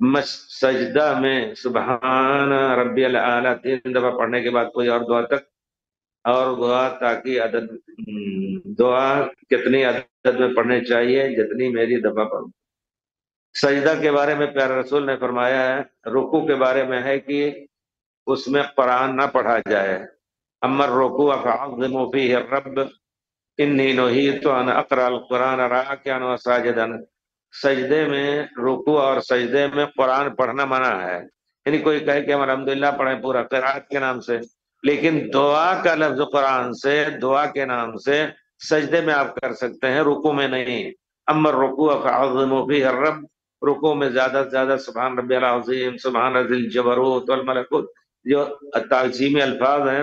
سجدہ میں سبحان ربی الاعلیٰ 3 دفعہ پڑھنے کے بعد کوئی اور دعا تک، اور دعا تاکہ دعا کتنی عدد میں پڑھنی چاہیے؟ جتنی میری دفعہ پڑھوں۔ سجدہ کے بارے میں پیارے رسول نے فرمایا ہے، رکوع کے بارے میں ہے کہ اس میں قرآن نہ پڑھا جائے۔ امر رکوع فعظموا فیہ الرب انی نہیت ان اقرأ القرآن راکعا وساجدا۔ سجدے میں، رکوع اور سجدے میں قرآن پڑھنا منع ہے۔ یعنی کوئی کہے کہ ہم الحمدللہ پڑھیں پورا قرآت کے نام سے، لیکن دعا کا لفظ قرآن سے، دعا کے نام سے سجدے میں آپ کر سکتے ہیں، رکوع میں نہیں۔ امر رکوع فعظموا فیہ الرب، رکوع میں زیادہ سے زیادہ سبحان ربی العظیم، سبحان ذی الجبروت والملکوت، جو تعظیمی الفاظ ہیں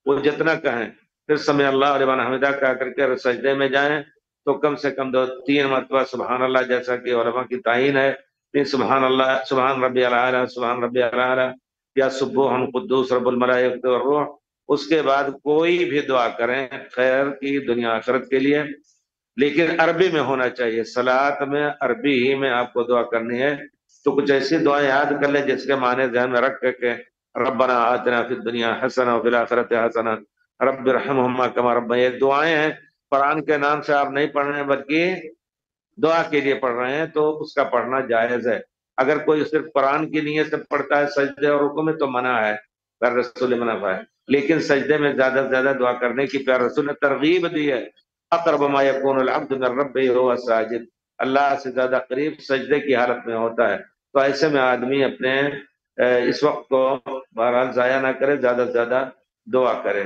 وہ جتنا کہیں، پھر سمع اللہ لمن حمدہ کہہ کر کے سجدے میں جائیں تو کم سے کم 2-3 مرتبہ سبحان اللہ، جیسا کہ علماء کی تعین ہے، پھر سبحان اللہ، سبحان ربی العالی، سبحان ربی العالی، یا سبوح قدوس رب الملائکۃ والروح۔ اس کے بعد کوئی بھی دعا کریں خیر کی، دنیا آخرت کے لیے، لیکن عربی میں ہونا چاہیے۔ صلاۃ میں عربی ہی میں آپ کو دعا کرنی ہے۔ تو کچھ ایسی دعائیں یاد کر لیں جس کے معنی ذہن میں رکھ کے ربنا آتنا فی الدنیا حسنہ وفی الآخرۃ حسنہ رب ارحمہما کما ربیانی، یہ دعائیں ہیں، قرآن کے نام سے آپ نہیں پڑھ رہے ہیں بلکہ دعا کے لیے پڑھ رہے ہیں، تو اس کا پڑھنا جائز ہے۔ اگر کوئی صرف قرآن کی نیت سے پڑھتا ہے سجدے اور رکوع میں تو منع ہے، پیارے رسول منع ہے، لیکن سجدے میں زیادہ سے زیادہ دعا کرنے کی پیارے رسول نے ترغیب دی ہے۔ اقرب ما یکون العبد من ربہ وہو ساجد، اللہ سے زیادہ قریب سجدے کی حالت میں ہوتا ہے۔ تو ایسے میں آدمی اپنے اس وقت کو بہرحال ضائع نہ کرے، زیادہ سے زیادہ دعا کرے۔